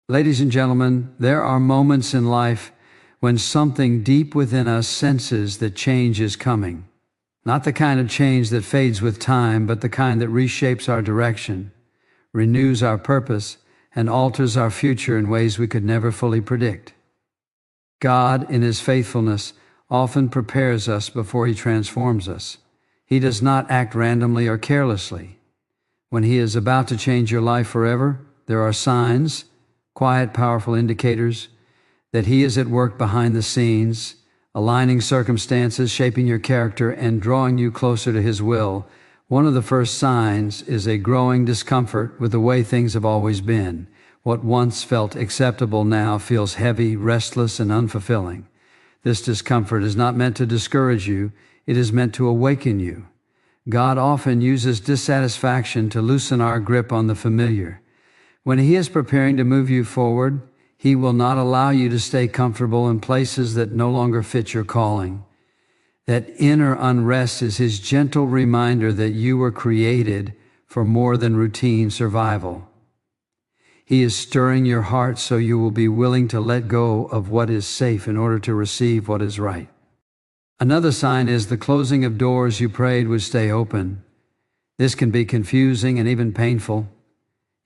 Ladies and gentlemen, there are moments in life when something deep within us senses that change is coming. Not the kind of change that fades with time, but the kind that reshapes our direction, renews our purpose, and alters our future in ways we could never fully predict. God, in His faithfulness, often prepares us before He transforms us. He does not act randomly or carelessly. When He is about to change your life forever, there are signs, quiet, powerful indicators that He is at work behind the scenes, aligning circumstances, shaping your character, and drawing you closer to His will. One of the first signs is a growing discomfort with the way things have always been. What once felt acceptable now feels heavy, restless, and unfulfilling. This discomfort is not meant to discourage you, it is meant to awaken you. God often uses dissatisfaction to loosen our grip on the familiar. When He is preparing to move you forward, He will not allow you to stay comfortable in places that no longer fit your calling. That inner unrest is His gentle reminder that you were created for more than routine survival. He is stirring your heart so you will be willing to let go of what is safe in order to receive what is right. Another sign is the closing of doors you prayed would stay open. This can be confusing and even painful.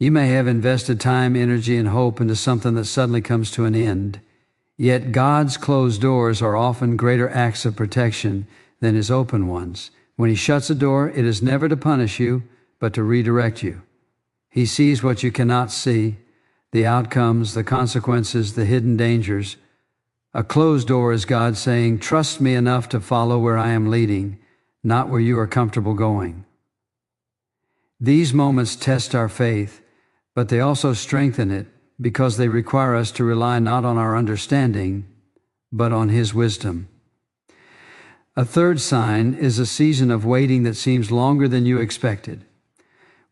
You may have invested time, energy, and hope into something that suddenly comes to an end. Yet God's closed doors are often greater acts of protection than His open ones. When He shuts a door, it is never to punish you, but to redirect you. He sees what you cannot see, the outcomes, the consequences, the hidden dangers. A closed door is God saying, "Trust me enough to follow where I am leading, not where you are comfortable going." These moments test our faith, but they also strengthen it because they require us to rely not on our understanding, but on His wisdom. A third sign is a season of waiting that seems longer than you expected.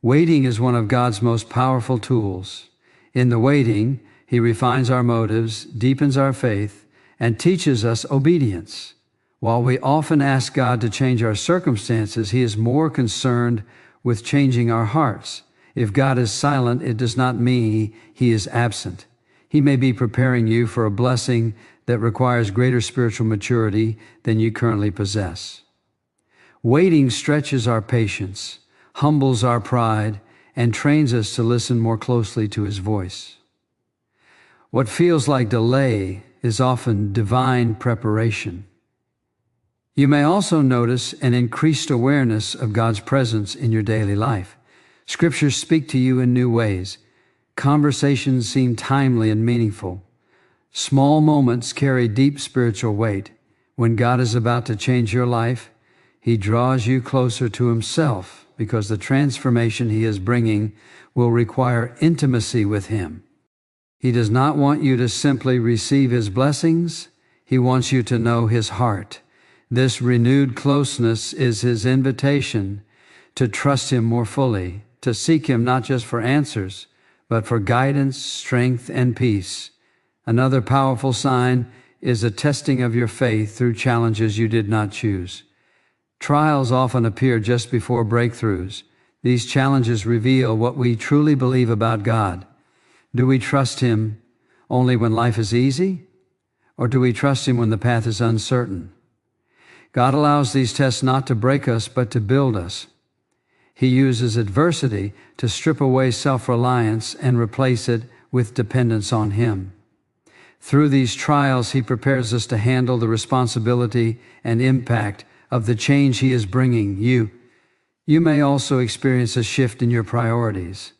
Waiting is one of God's most powerful tools. In the waiting, He refines our motives, deepens our faith, and teaches us obedience. While we often ask God to change our circumstances, He is more concerned with changing our hearts. If God is silent, it does not mean He is absent. He may be preparing you for a blessing that requires greater spiritual maturity than you currently possess. Waiting stretches our patience, humbles our pride, and trains us to listen more closely to His voice. What feels like delay is often divine preparation. You may also notice an increased awareness of God's presence in your daily life. Scriptures speak to you in new ways. Conversations seem timely and meaningful. Small moments carry deep spiritual weight. When God is about to change your life, He draws you closer to Himself because the transformation He is bringing will require intimacy with Him. He does not want you to simply receive His blessings. He wants you to know His heart. This renewed closeness is His invitation to trust Him more fully, to seek Him not just for answers, but for guidance, strength, and peace. Another powerful sign is a testing of your faith through challenges you did not choose. Trials often appear just before breakthroughs. These challenges reveal what we truly believe about God. Do we trust Him only when life is easy? Or do we trust Him when the path is uncertain? God allows these tests not to break us, but to build us. He uses adversity to strip away self-reliance and replace it with dependence on Him. Through these trials, He prepares us to handle the responsibility and impact of the change He is bringing you. You may also experience a shift in your priorities.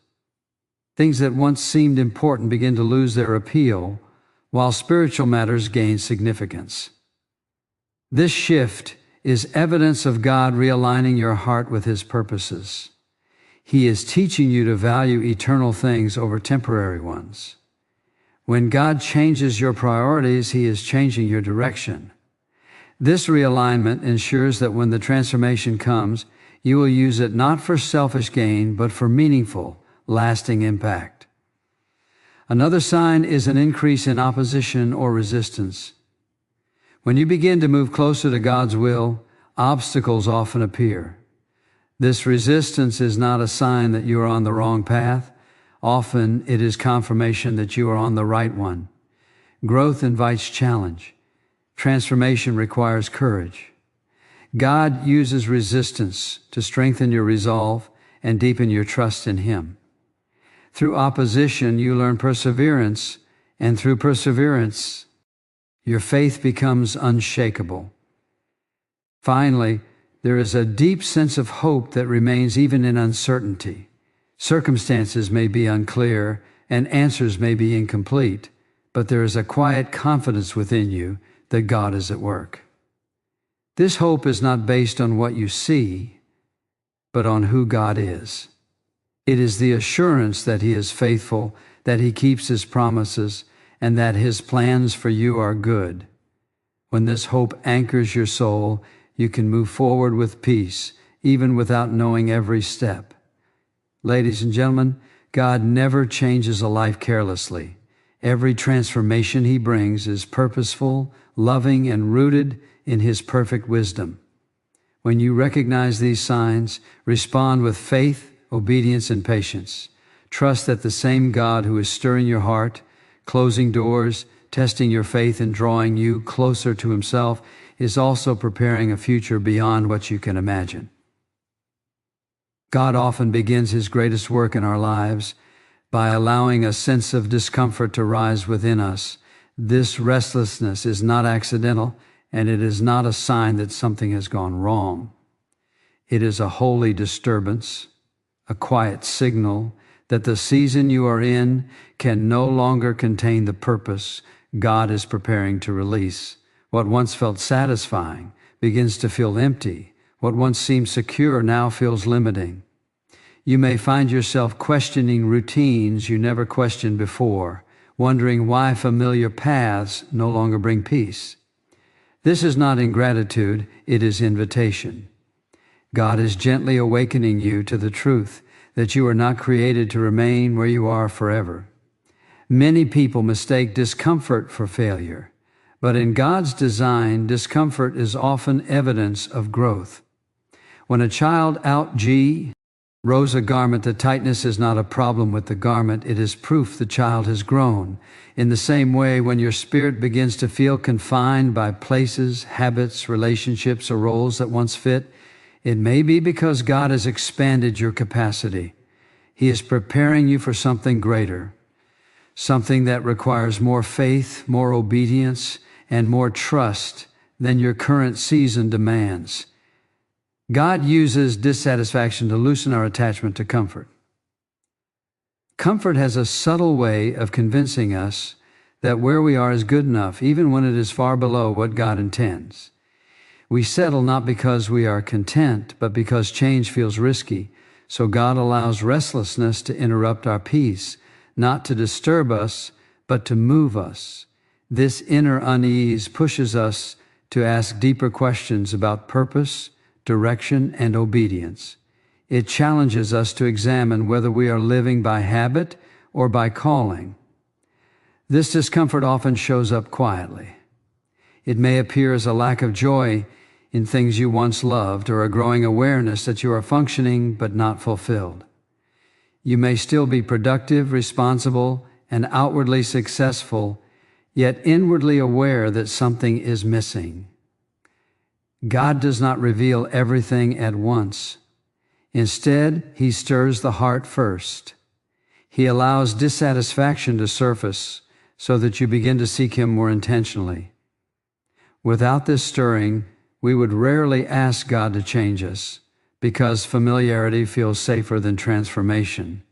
Things that once seemed important begin to lose their appeal, while spiritual matters gain significance. This shift is evidence of God realigning your heart with His purposes. He is teaching you to value eternal things over temporary ones. When God changes your priorities, He is changing your direction. This realignment ensures that when the transformation comes, you will use it not for selfish gain, but for meaningful, lasting impact. Another sign is an increase in opposition or resistance. When you begin to move closer to God's will, obstacles often appear. This resistance is not a sign that you are on the wrong path. Often it is confirmation that you are on the right one. Growth invites challenge. Transformation requires courage. God uses resistance to strengthen your resolve and deepen your trust in Him. Through opposition, you learn perseverance, and through perseverance, your faith becomes unshakable. Finally, there is a deep sense of hope that remains even in uncertainty. Circumstances may be unclear, and answers may be incomplete, but there is a quiet confidence within you that God is at work. This hope is not based on what you see, but on who God is. It is the assurance that He is faithful, that He keeps His promises, and that His plans for you are good. When this hope anchors your soul, you can move forward with peace, even without knowing every step. Ladies and gentlemen, God never changes a life carelessly. Every transformation He brings is purposeful, loving, and rooted in His perfect wisdom. When you recognize these signs, respond with faith, obedience, and patience. Trust that the same God who is stirring your heart, closing doors, testing your faith, and drawing you closer to Himself is also preparing a future beyond what you can imagine. God often begins His greatest work in our lives by allowing a sense of discomfort to rise within us. This restlessness is not accidental, and it is not a sign that something has gone wrong. It is a holy disturbance, a quiet signal that the season you are in can no longer contain the purpose God is preparing to release. What once felt satisfying begins to feel empty. What once seemed secure now feels limiting. You may find yourself questioning routines you never questioned before, wondering why familiar paths no longer bring peace. This is not ingratitude, it is invitation. God is gently awakening you to the truth that you are not created to remain where you are forever. Many people mistake discomfort for failure, but in God's design, discomfort is often evidence of growth. When a child outgrows a garment, the tightness is not a problem with the garment, it is proof the child has grown. In the same way, when your spirit begins to feel confined by places, habits, relationships, or roles that once fit, it may be because God has expanded your capacity. He is preparing you for something greater, something that requires more faith, more obedience, and more trust than your current season demands. God uses dissatisfaction to loosen our attachment to comfort. Comfort has a subtle way of convincing us that where we are is good enough, even when it is far below what God intends. We settle not because we are content, but because change feels risky. So God allows restlessness to interrupt our peace, not to disturb us, but to move us. This inner unease pushes us to ask deeper questions about purpose, direction, and obedience. It challenges us to examine whether we are living by habit or by calling. This discomfort often shows up quietly. It may appear as a lack of joy in things you once loved, or a growing awareness that you are functioning but not fulfilled. You may still be productive, responsible, and outwardly successful, yet inwardly aware that something is missing. God does not reveal everything at once. Instead, He stirs the heart first. He allows dissatisfaction to surface so that you begin to seek Him more intentionally. Without this stirring, we would rarely ask God to change us, because familiarity feels safer than transformation.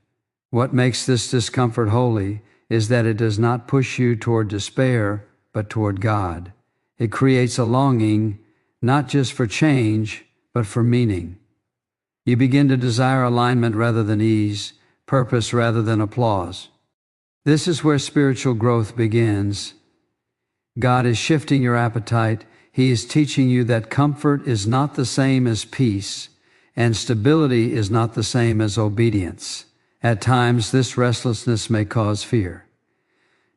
What makes this discomfort holy is that it does not push you toward despair, but toward God. It creates a longing, not just for change, but for meaning. You begin to desire alignment rather than ease, purpose rather than applause. This is where spiritual growth begins. God is shifting your appetite. He is teaching you that comfort is not the same as peace, and stability is not the same as obedience. At times, this restlessness may cause fear.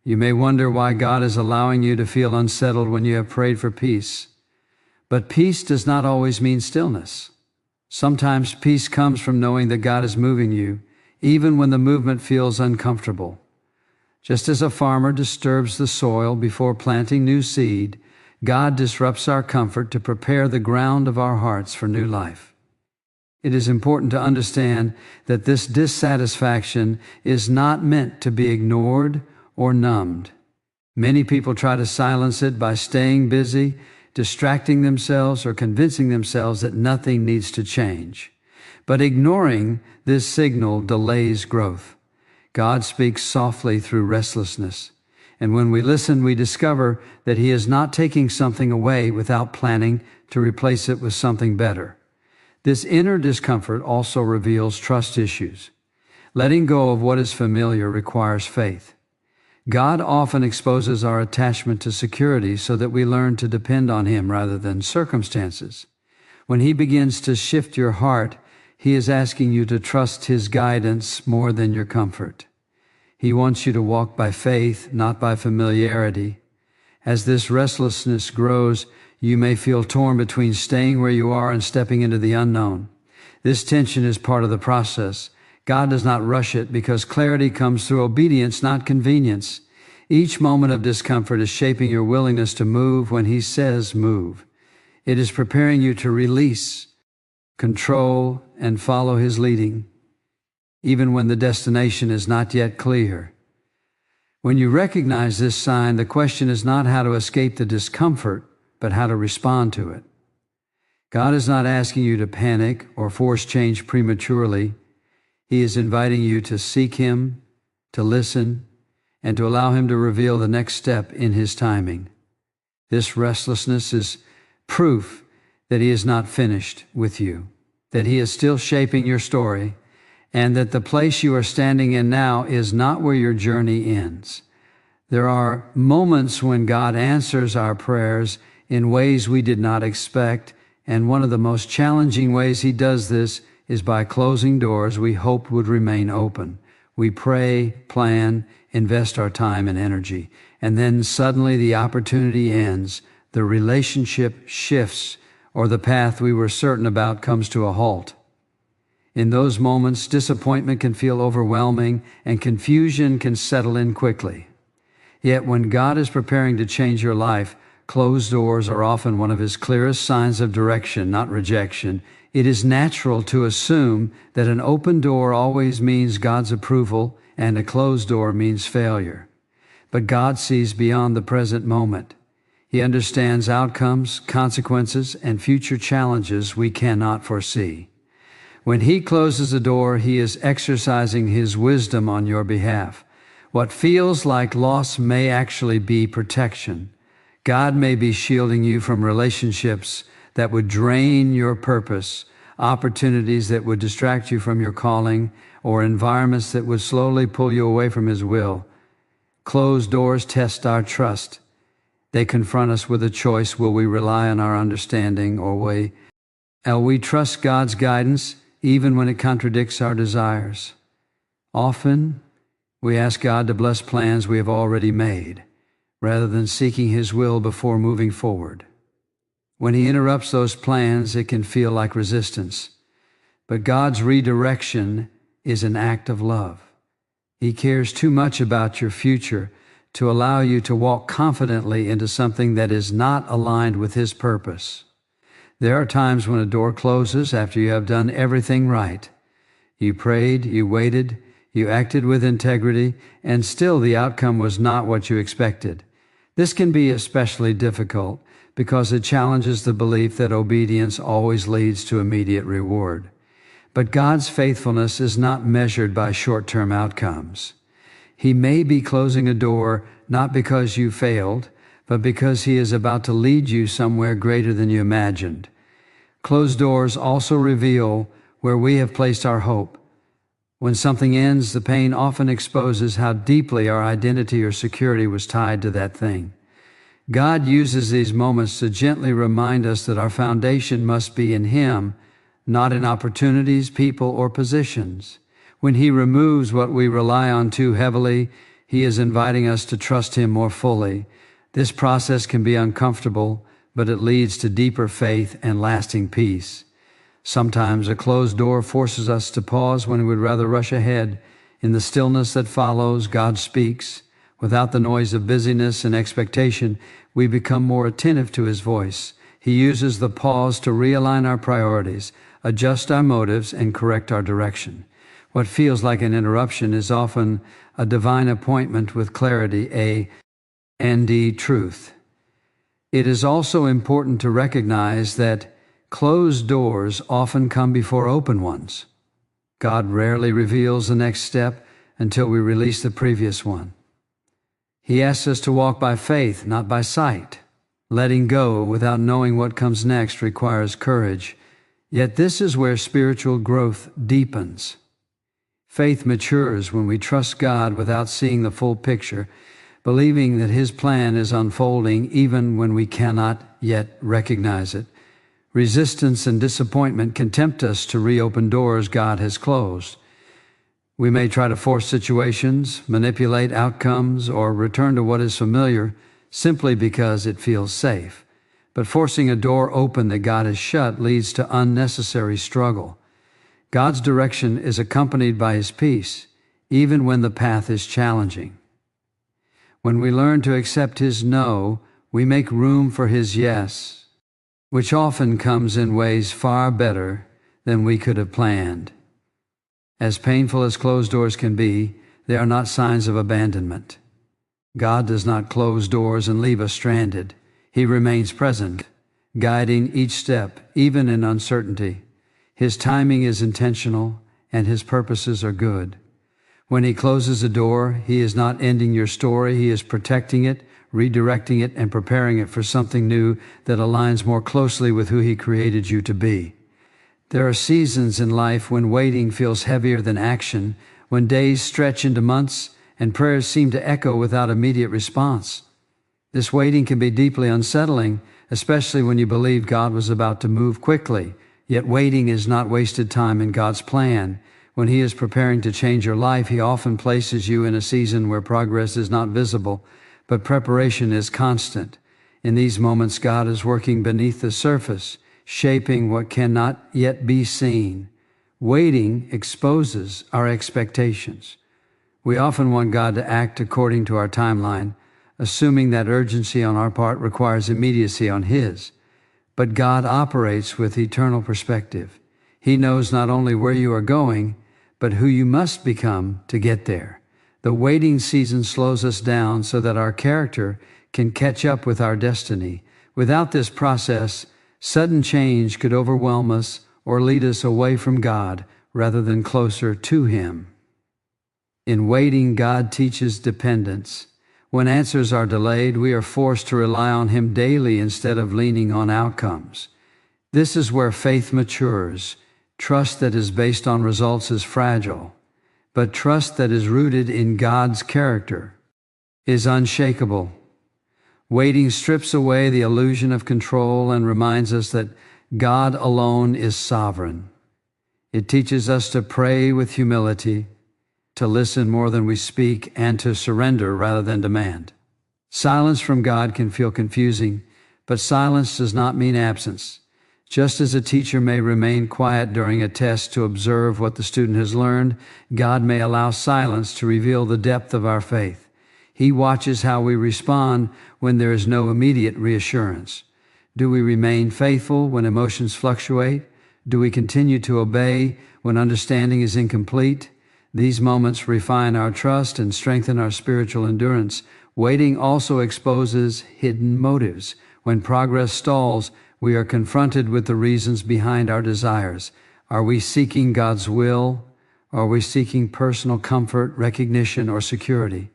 You may wonder why God is allowing you to feel unsettled when you have prayed for peace. But peace does not always mean stillness. Sometimes peace comes from knowing that God is moving you, even when the movement feels uncomfortable. Just as a farmer disturbs the soil before planting new seed, God disrupts our comfort to prepare the ground of our hearts for new life. It is important to understand that this dissatisfaction is not meant to be ignored or numbed. Many people try to silence it by staying busy, distracting themselves, or convincing themselves that nothing needs to change. But ignoring this signal delays growth. God speaks softly through restlessness, and when we listen, we discover that He is not taking something away without planning to replace it with something better. This inner discomfort also reveals trust issues. Letting go of what is familiar requires faith. God often exposes our attachment to security so that we learn to depend on Him rather than circumstances. When He begins to shift your heart, He is asking you to trust His guidance more than your comfort. He wants you to walk by faith, not by familiarity. As this restlessness grows, you may feel torn between staying where you are and stepping into the unknown. This tension is part of the process. God does not rush it because clarity comes through obedience, not convenience. Each moment of discomfort is shaping your willingness to move when He says move. It is preparing you to release, control, and follow His leading, even when the destination is not yet clear. When you recognize this sign, the question is not how to escape the discomfort, but how to respond to it. God is not asking you to panic or force change prematurely. He is inviting you to seek Him, to listen, and to allow Him to reveal the next step in His timing. This restlessness is proof that He is not finished with you, that He is still shaping your story, and that the place you are standing in now is not where your journey ends. There are moments when God answers our prayers in ways we did not expect, and one of the most challenging ways He does this is by closing doors we hoped would remain open. We pray, plan, invest our time and energy, and then suddenly the opportunity ends, the relationship shifts, or the path we were certain about comes to a halt. In those moments, disappointment can feel overwhelming and confusion can settle in quickly. Yet when God is preparing to change your life, closed doors are often one of His clearest signs of direction, not rejection. It is natural to assume that an open door always means God's approval and a closed door means failure. But God sees beyond the present moment. He understands outcomes, consequences, and future challenges we cannot foresee. When He closes a door, He is exercising His wisdom on your behalf. What feels like loss may actually be protection. God may be shielding you from relationships that would drain your purpose, opportunities that would distract you from your calling, or environments that would slowly pull you away from His will. Closed doors test our trust. They confront us with a choice: will we rely on our understanding, or will we trust God's guidance even when it contradicts our desires? Often, we ask God to bless plans we have already made, rather than seeking His will before moving forward. When He interrupts those plans, it can feel like resistance. But God's redirection is an act of love. He cares too much about your future to allow you to walk confidently into something that is not aligned with His purpose. There are times when a door closes after you have done everything right. You prayed, you waited, you acted with integrity, and still the outcome was not what you expected. This can be especially difficult because it challenges the belief that obedience always leads to immediate reward. But God's faithfulness is not measured by short-term outcomes. He may be closing a door not because you failed, but because He is about to lead you somewhere greater than you imagined. Closed doors also reveal where we have placed our hope. When something ends, the pain often exposes how deeply our identity or security was tied to that thing. God uses these moments to gently remind us that our foundation must be in Him, not in opportunities, people, or positions. When He removes what we rely on too heavily, He is inviting us to trust Him more fully. This process can be uncomfortable, but it leads to deeper faith and lasting peace. Sometimes a closed door forces us to pause when we would rather rush ahead. In the stillness that follows, God speaks. Without the noise of busyness and expectation, we become more attentive to His voice. He uses the pause to realign our priorities, adjust our motives, and correct our direction. What feels like an interruption is often a divine appointment with clarity, a truth. It is also important to recognize that closed doors often come before open ones. God rarely reveals the next step until we release the previous one. He asks us to walk by faith, not by sight. Letting go without knowing what comes next requires courage. Yet this is where spiritual growth deepens. Faith matures when we trust God without seeing the full picture, believing that His plan is unfolding even when we cannot yet recognize it. Resistance and disappointment can tempt us to reopen doors God has closed. We may try to force situations, manipulate outcomes, or return to what is familiar simply because it feels safe. But forcing a door open that God has shut leads to unnecessary struggle. God's direction is accompanied by His peace, even when the path is challenging. When we learn to accept His no, we make room for His yes, which often comes in ways far better than we could have planned. As painful as closed doors can be, they are not signs of abandonment. God does not close doors and leave us stranded. He remains present, guiding each step, even in uncertainty. His timing is intentional, and His purposes are good. When He closes a door, He is not ending your story. He is protecting it, redirecting it, and preparing it for something new that aligns more closely with who He created you to be. There are seasons in life when waiting feels heavier than action, when days stretch into months and prayers seem to echo without immediate response. This waiting can be deeply unsettling, especially when you believe God was about to move quickly. Yet waiting is not wasted time in God's plan. When He is preparing to change your life, He often places you in a season where progress is not visible, but preparation is constant. In these moments, God is working beneath the surface, shaping what cannot yet be seen. Waiting exposes our expectations. We often want God to act according to our timeline, assuming that urgency on our part requires immediacy on His. But God operates with eternal perspective. He knows not only where you are going, but who you must become to get there. The waiting season slows us down so that our character can catch up with our destiny. Without this process, sudden change could overwhelm us or lead us away from God rather than closer to Him. In waiting, God teaches dependence. When answers are delayed, we are forced to rely on Him daily instead of leaning on outcomes. This is where faith matures. Trust that is based on results is fragile, but trust that is rooted in God's character is unshakable. Waiting strips away the illusion of control and reminds us that God alone is sovereign. It teaches us to pray with humility, to listen more than we speak, and to surrender rather than demand. Silence from God can feel confusing, but silence does not mean absence. Just as a teacher may remain quiet during a test to observe what the student has learned, God may allow silence to reveal the depth of our faith. He watches how we respond when there is no immediate reassurance. Do we remain faithful when emotions fluctuate? Do we continue to obey when understanding is incomplete? These moments refine our trust and strengthen our spiritual endurance. Waiting also exposes hidden motives. When progress stalls, we are confronted with the reasons behind our desires. Are we seeking God's will? Are we seeking personal comfort, recognition, or security?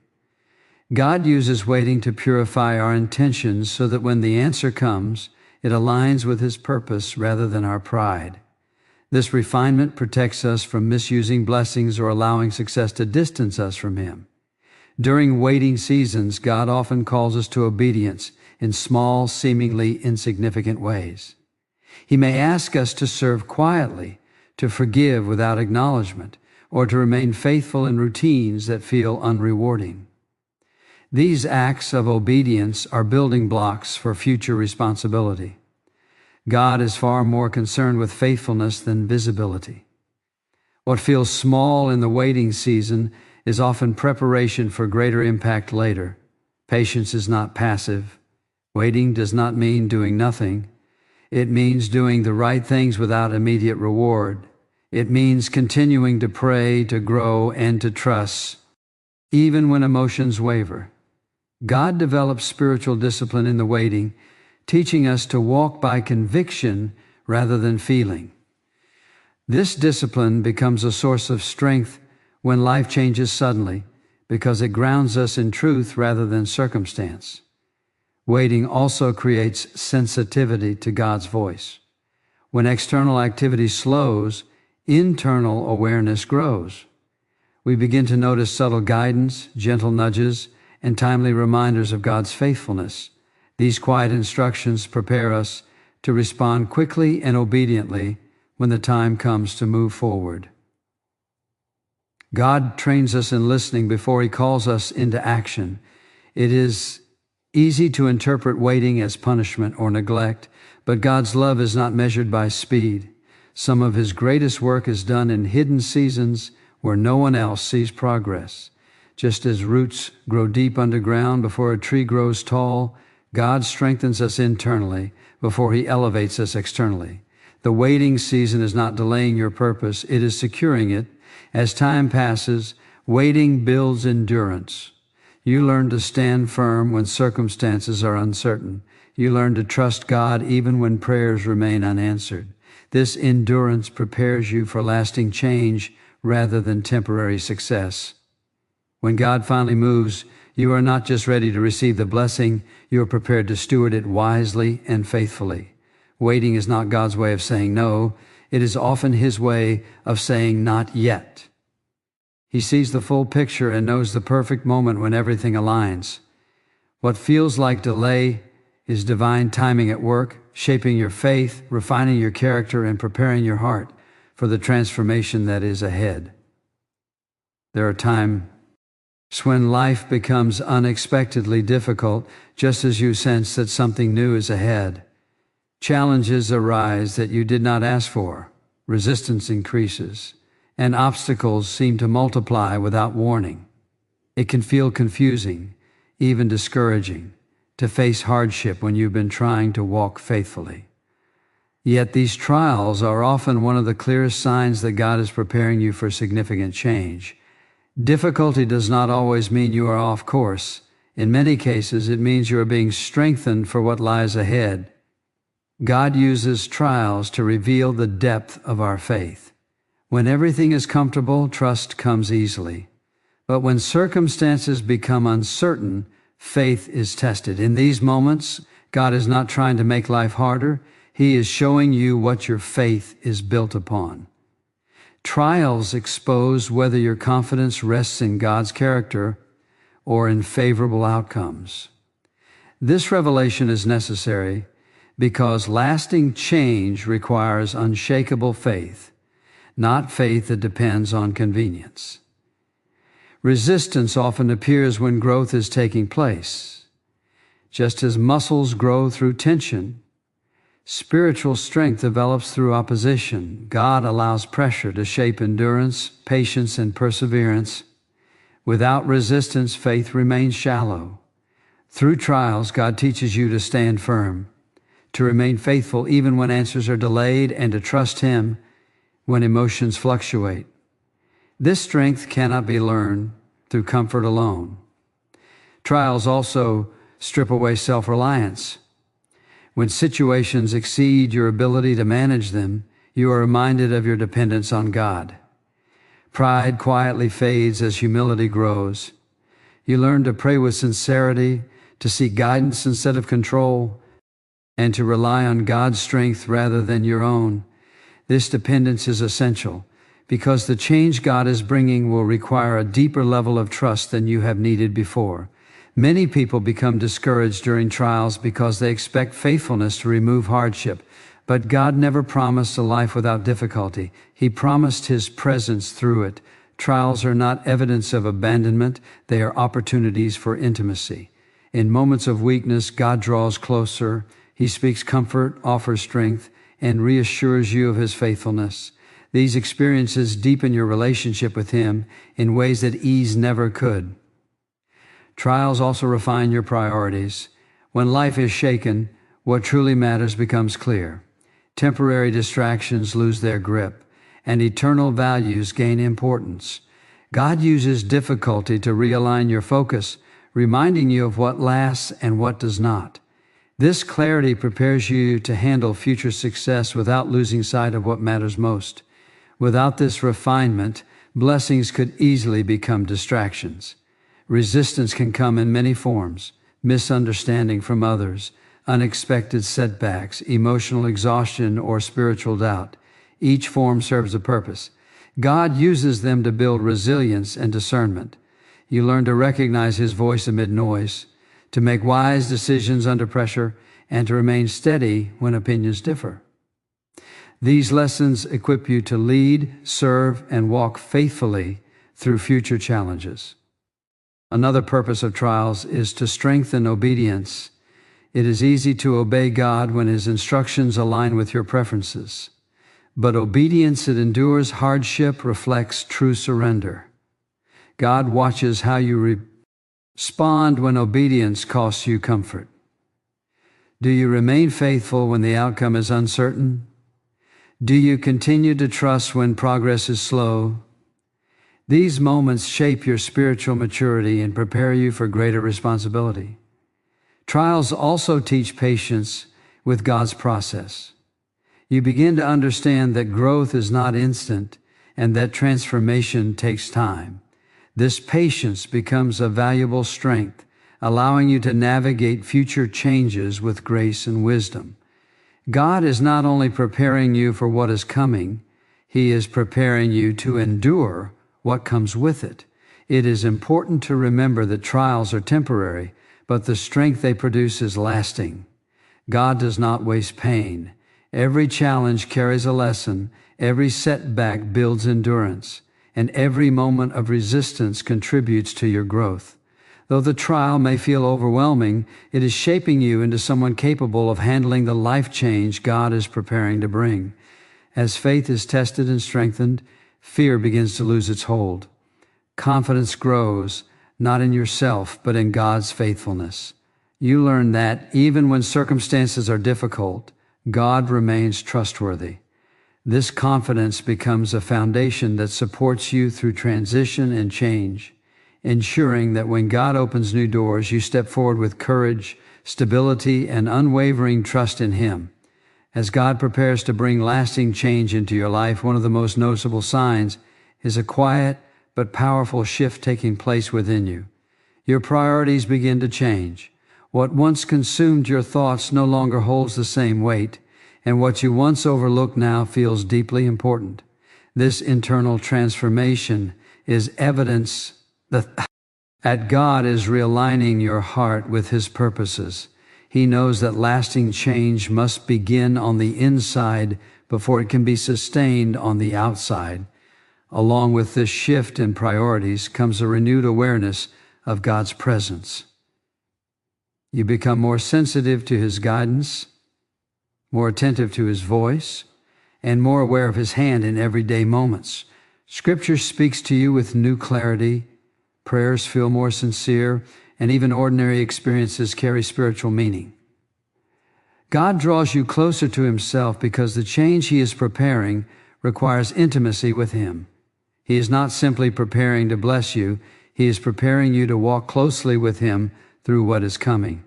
God uses waiting to purify our intentions so that when the answer comes, it aligns with His purpose rather than our pride. This refinement protects us from misusing blessings or allowing success to distance us from Him. During waiting seasons, God often calls us to obedience in small, seemingly insignificant ways. He may ask us to serve quietly, to forgive without acknowledgement, or to remain faithful in routines that feel unrewarding. These acts of obedience are building blocks for future responsibility. God is far more concerned with faithfulness than visibility. What feels small in the waiting season is often preparation for greater impact later. Patience is not passive. Waiting does not mean doing nothing. It means doing the right things without immediate reward. It means continuing to pray, to grow, and to trust, even when emotions waver. God develops spiritual discipline in the waiting, teaching us to walk by conviction rather than feeling. This discipline becomes a source of strength when life changes suddenly, because it grounds us in truth rather than circumstance. Waiting also creates sensitivity to God's voice. When external activity slows, internal awareness grows. We begin to notice subtle guidance, gentle nudges, and timely reminders of God's faithfulness. These quiet instructions prepare us to respond quickly and obediently when the time comes to move forward. God trains us in listening before He calls us into action. It is easy to interpret waiting as punishment or neglect, but God's love is not measured by speed. Some of His greatest work is done in hidden seasons where no one else sees progress. Just as roots grow deep underground before a tree grows tall, God strengthens us internally before He elevates us externally. The waiting season is not delaying your purpose, it is securing it. As time passes, waiting builds endurance. You learn to stand firm when circumstances are uncertain. You learn to trust God even when prayers remain unanswered. This endurance prepares you for lasting change rather than temporary success. When God finally moves, you are not just ready to receive the blessing, you are prepared to steward it wisely and faithfully. Waiting is not God's way of saying no. It is often His way of saying not yet. He sees the full picture and knows the perfect moment when everything aligns. What feels like delay is divine timing at work, shaping your faith, refining your character, and preparing your heart for the transformation that is ahead. There are times when life becomes unexpectedly difficult, just as you sense that something new is ahead. Challenges arise that you did not ask for. Resistance increases, and obstacles seem to multiply without warning. It can feel confusing, even discouraging, to face hardship when you've been trying to walk faithfully. Yet these trials are often one of the clearest signs that God is preparing you for significant change. Difficulty does not always mean you are off course. In many cases, it means you are being strengthened for what lies ahead. God uses trials to reveal the depth of our faith. When everything is comfortable, trust comes easily. But when circumstances become uncertain, faith is tested. In these moments, God is not trying to make life harder. He is showing you what your faith is built upon. Trials expose whether your confidence rests in God's character or in favorable outcomes. This revelation is necessary because lasting change requires unshakable faith, not faith that depends on convenience. Resistance often appears when growth is taking place. Just as muscles grow through tension, spiritual strength develops through opposition. God allows pressure to shape endurance, patience, and perseverance. Without resistance, faith remains shallow. Through trials, God teaches you to stand firm, to remain faithful even when answers are delayed, and to trust Him when emotions fluctuate. This strength cannot be learned through comfort alone. Trials also strip away self-reliance. When situations exceed your ability to manage them, you are reminded of your dependence on God. Pride quietly fades as humility grows. You learn to pray with sincerity, to seek guidance instead of control, and to rely on God's strength rather than your own. This dependence is essential because the change God is bringing will require a deeper level of trust than you have needed before. Many people become discouraged during trials because they expect faithfulness to remove hardship. But God never promised a life without difficulty. He promised His presence through it. Trials are not evidence of abandonment. They are opportunities for intimacy. In moments of weakness, God draws closer. He speaks comfort, offers strength, and reassures you of his faithfulness. These experiences deepen your relationship with him in ways that ease never could. Trials also refine your priorities. When life is shaken, what truly matters becomes clear. Temporary distractions lose their grip, and eternal values gain importance. God uses difficulty to realign your focus, reminding you of what lasts and what does not. This clarity prepares you to handle future success without losing sight of what matters most. Without this refinement, blessings could easily become distractions. Resistance can come in many forms: misunderstanding from others, unexpected setbacks, emotional exhaustion, or spiritual doubt. Each form serves a purpose. God uses them to build resilience and discernment. You learn to recognize his voice amid noise, to make wise decisions under pressure, and to remain steady when opinions differ. These lessons equip you to lead, serve, and walk faithfully through future challenges. Another purpose of trials is to strengthen obedience. It is easy to obey God when his instructions align with your preferences. But obedience that endures hardship reflects true surrender. God watches how you respond when obedience costs you comfort. Do you remain faithful when the outcome is uncertain? Do you continue to trust when progress is slow? These moments shape your spiritual maturity and prepare you for greater responsibility. Trials also teach patience with God's process. You begin to understand that growth is not instant and that transformation takes time. This patience becomes a valuable strength, allowing you to navigate future changes with grace and wisdom. God is not only preparing you for what is coming, he is preparing you to endure what comes with it. It is important to remember that trials are temporary, but the strength they produce is lasting. God does not waste pain. Every challenge carries a lesson, every setback builds endurance, and every moment of resistance contributes to your growth. Though the trial may feel overwhelming, it is shaping you into someone capable of handling the life change God is preparing to bring. As faith is tested and strengthened, fear begins to lose its hold. Confidence grows, not in yourself, but in God's faithfulness. You learn that even when circumstances are difficult, God remains trustworthy. This confidence becomes a foundation that supports you through transition and change, ensuring that when God opens new doors, you step forward with courage, stability, and unwavering trust in him. As God prepares to bring lasting change into your life, one of the most noticeable signs is a quiet but powerful shift taking place within you. Your priorities begin to change. What once consumed your thoughts no longer holds the same weight, and what you once overlooked now feels deeply important. This internal transformation is evidence that God is realigning your heart with his purposes. He knows that lasting change must begin on the inside before it can be sustained on the outside. Along with this shift in priorities comes a renewed awareness of God's presence. You become more sensitive to his guidance, more attentive to his voice, and more aware of his hand in everyday moments. Scripture speaks to you with new clarity, prayers feel more sincere, and even ordinary experiences carry spiritual meaning. God draws you closer to himself because the change he is preparing requires intimacy with him. He is not simply preparing to bless you, he is preparing you to walk closely with him through what is coming.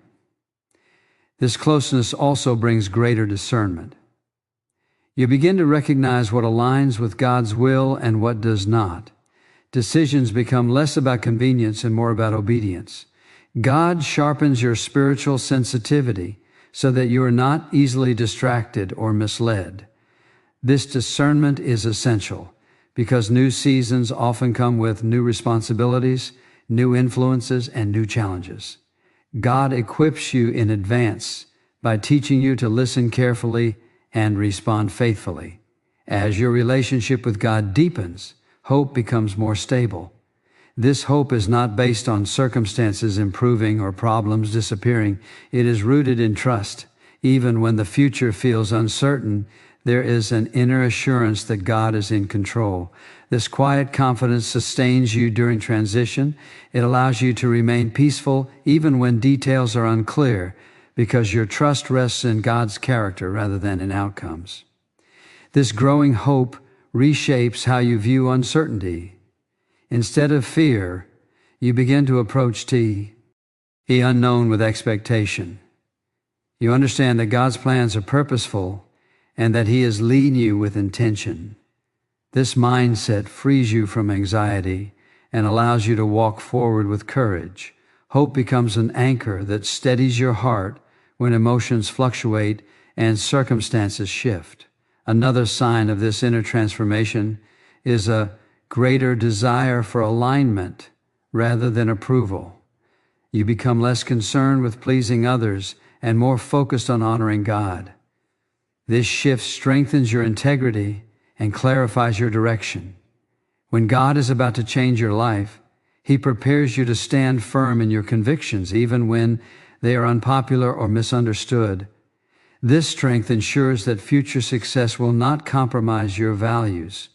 This closeness also brings greater discernment. You begin to recognize what aligns with God's will and what does not. Decisions become less about convenience and more about obedience. God sharpens your spiritual sensitivity so that you are not easily distracted or misled. This discernment is essential because new seasons often come with new responsibilities, new influences, and new challenges. God equips you in advance by teaching you to listen carefully and respond faithfully. As your relationship with God deepens, hope becomes more stable. This hope is not based on circumstances improving or problems disappearing. It is rooted in trust. Even when the future feels uncertain, there is an inner assurance that God is in control. This quiet confidence sustains you during transition. It allows you to remain peaceful even when details are unclear, because your trust rests in God's character rather than in outcomes. This growing hope reshapes how you view uncertainty. Instead of fear, you begin to approach the unknown with expectation. You understand that God's plans are purposeful and that He is leading you with intention. This mindset frees you from anxiety and allows you to walk forward with courage. Hope becomes an anchor that steadies your heart when emotions fluctuate and circumstances shift. Another sign of this inner transformation is a greater desire for alignment rather than approval. You become less concerned with pleasing others and more focused on honoring God. This shift strengthens your integrity and clarifies your direction. When God is about to change your life, He prepares you to stand firm in your convictions, even when they are unpopular or misunderstood. This strength ensures that future success will not compromise your values.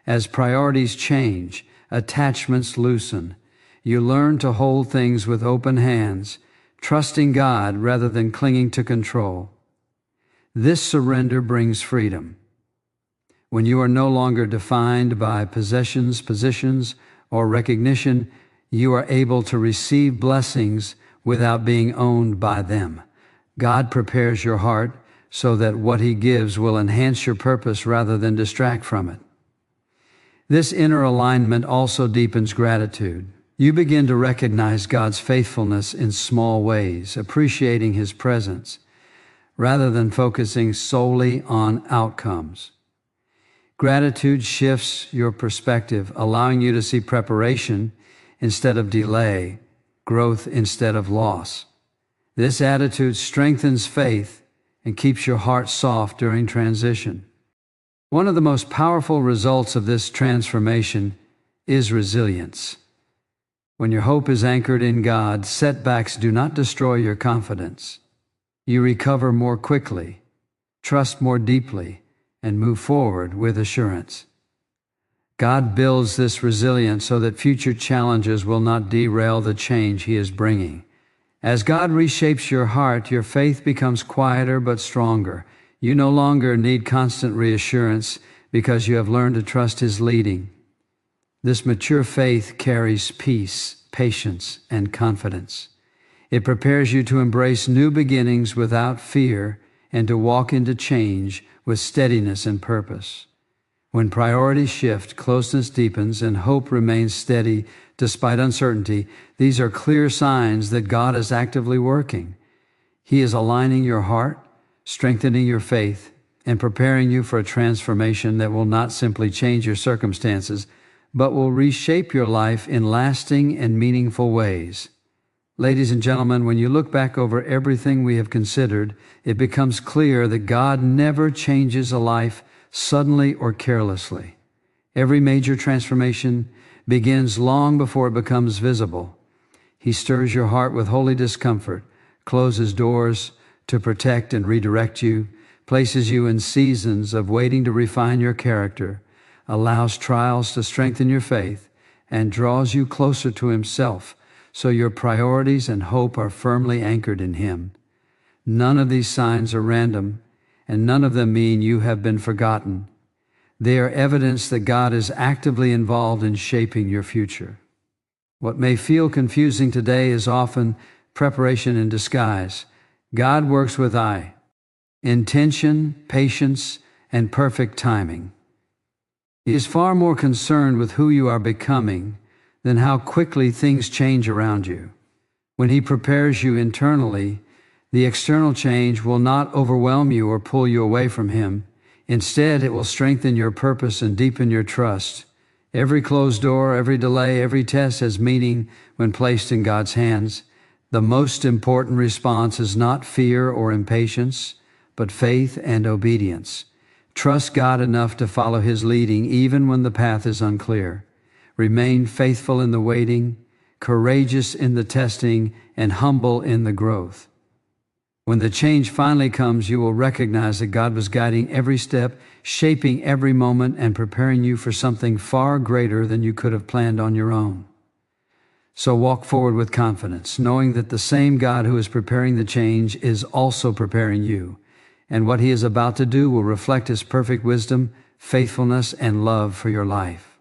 As priorities change, attachments loosen. You learn to hold things with open hands, trusting God rather than clinging to control. This surrender brings freedom. When you are no longer defined by possessions, positions, or recognition, you are able to receive blessings without being owned by them. God prepares your heart so that what He gives will enhance your purpose rather than distract from it. This inner alignment also deepens gratitude. You begin to recognize God's faithfulness in small ways, appreciating His presence, rather than focusing solely on outcomes. Gratitude shifts your perspective, allowing you to see preparation instead of delay, growth instead of loss. This attitude strengthens faith and keeps your heart soft during transition. One of the most powerful results of this transformation is resilience. When your hope is anchored in God, setbacks do not destroy your confidence. You recover more quickly, trust more deeply, and move forward with assurance. God builds this resilience so that future challenges will not derail the change He is bringing. As God reshapes your heart, your faith becomes quieter but stronger. You no longer need constant reassurance because you have learned to trust His leading. This mature faith carries peace, patience, and confidence. It prepares you to embrace new beginnings without fear and to walk into change with steadiness and purpose. When priorities shift, closeness deepens, and hope remains steady despite uncertainty, these are clear signs that God is actively working. He is aligning your heart, strengthening your faith, and preparing you for a transformation that will not simply change your circumstances, but will reshape your life in lasting and meaningful ways. Ladies and gentlemen, when you look back over everything we have considered, it becomes clear that God never changes a life suddenly or carelessly. Every major transformation begins long before it becomes visible. He stirs your heart with holy discomfort, closes doors to protect and redirect you, places you in seasons of waiting to refine your character, allows trials to strengthen your faith, and draws you closer to Himself, so your priorities and hope are firmly anchored in Him. None of these signs are random, and none of them mean you have been forgotten. They are evidence that God is actively involved in shaping your future. What may feel confusing today is often preparation in disguise. God works with intention, patience, and perfect timing. He is far more concerned with who you are becoming than how quickly things change around you. When He prepares you internally, the external change will not overwhelm you or pull you away from Him. Instead, it will strengthen your purpose and deepen your trust. Every closed door, every delay, every test has meaning when placed in God's hands. The most important response is not fear or impatience, but faith and obedience. Trust God enough to follow His leading even when the path is unclear. Remain faithful in the waiting, courageous in the testing, and humble in the growth. When the change finally comes, you will recognize that God was guiding every step, shaping every moment, and preparing you for something far greater than you could have planned on your own. So walk forward with confidence, knowing that the same God who is preparing the change is also preparing you, and what He is about to do will reflect His perfect wisdom, faithfulness, and love for your life.